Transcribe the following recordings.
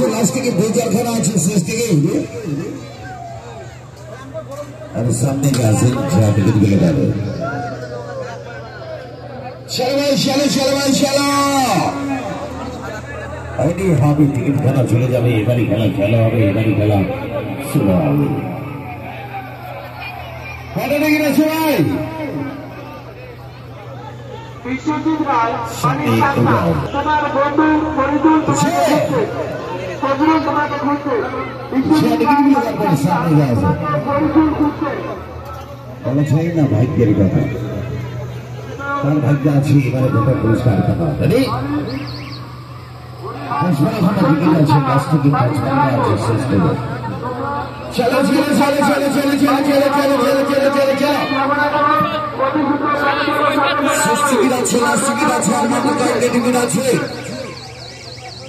last के बेजार खाना আছে শেষ থেকে আর সামনে আছে টিকিট গুলো যাবে চলো ভাই আইডি হবে টিকিট খেলা চলে যাবে এবারই খেলা হবে এবারই খেলা শুরু হবে কত টিকিট আছে ভাই বিশ্বজিৎ রায় তোমার বন্ধু ফরিদুল তোমাকে খুঁজছে না ভাগ্যের কথা তার ভাগ্য আছে এবারে গোটা পুরস্কার টাকা রেডি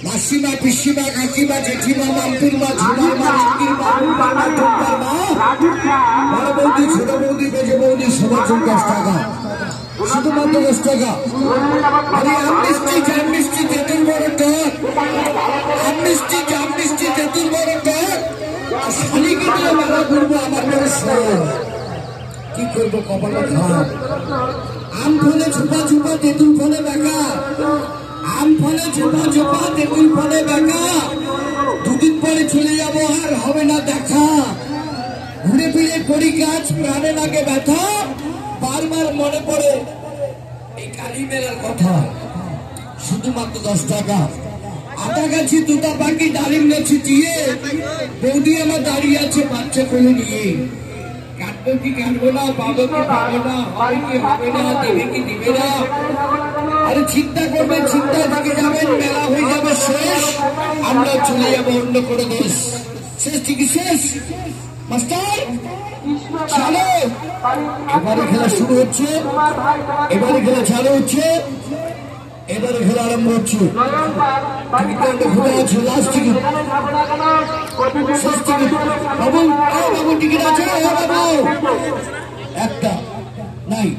মাসিমা পিসিমা কাকিমা জেঠিমা মামপুর মা ঝুমার মা চিকির মা রূপার মা টুম্পার মা বড় বৌদি ছোট বৌদি মেজো বৌদি সবার জন্য 10 টাকা শুধুমাত্র 10 টাকা আরে আমনিস্টি জামনিস্টি তেতুল বড় টক আমনিস্টি জামনিস্টি তেতুল বড় টক শালিকে নিয়ে মেলা ঘুরবো আমার বড় শখ কি করবো কপালে খারাপ আম ফলে ছোপা তেতুল ফলে বেকা আম ফলে ছোপা তেতুল ফলে বেকা দুদিন পরে চলে যাবো আর হবে না দেখা ঘুরে ফিরে করি কাজ প্রাণে লাগে ব্যথা বারবার মনে পড়ে এই কালী মেলার কথা শুধুমাত্র 10 টাকা আটা গাছি দুটা পাখি ডালিম গাছি দিয়ে বৌদি আমার দাঁড়িয়ে আছে বাচ্চা কোলে নিয়ে কাটবো কি কাটবো না পাবো কি পাবো না হয় কি হবে না দেবে কি দিবে না আরে চিন্তা করবেন চিন্তা থেকে যাবেন মেলা হয়ে যাবে শেষ আমরা চলে যাবো অন্য কোনো দেশ শেষ ঠিকই শেষ মাস্টার চলো এবারে খেলা শুরু হচ্ছে এবারে খেলা চালু হচ্ছে এবারে খেলা আরম্ভ হচ্ছে আছে লাস্ট টিকিট শেষ টিকিট বাবু টিকিট আছে বাবু একটা নাই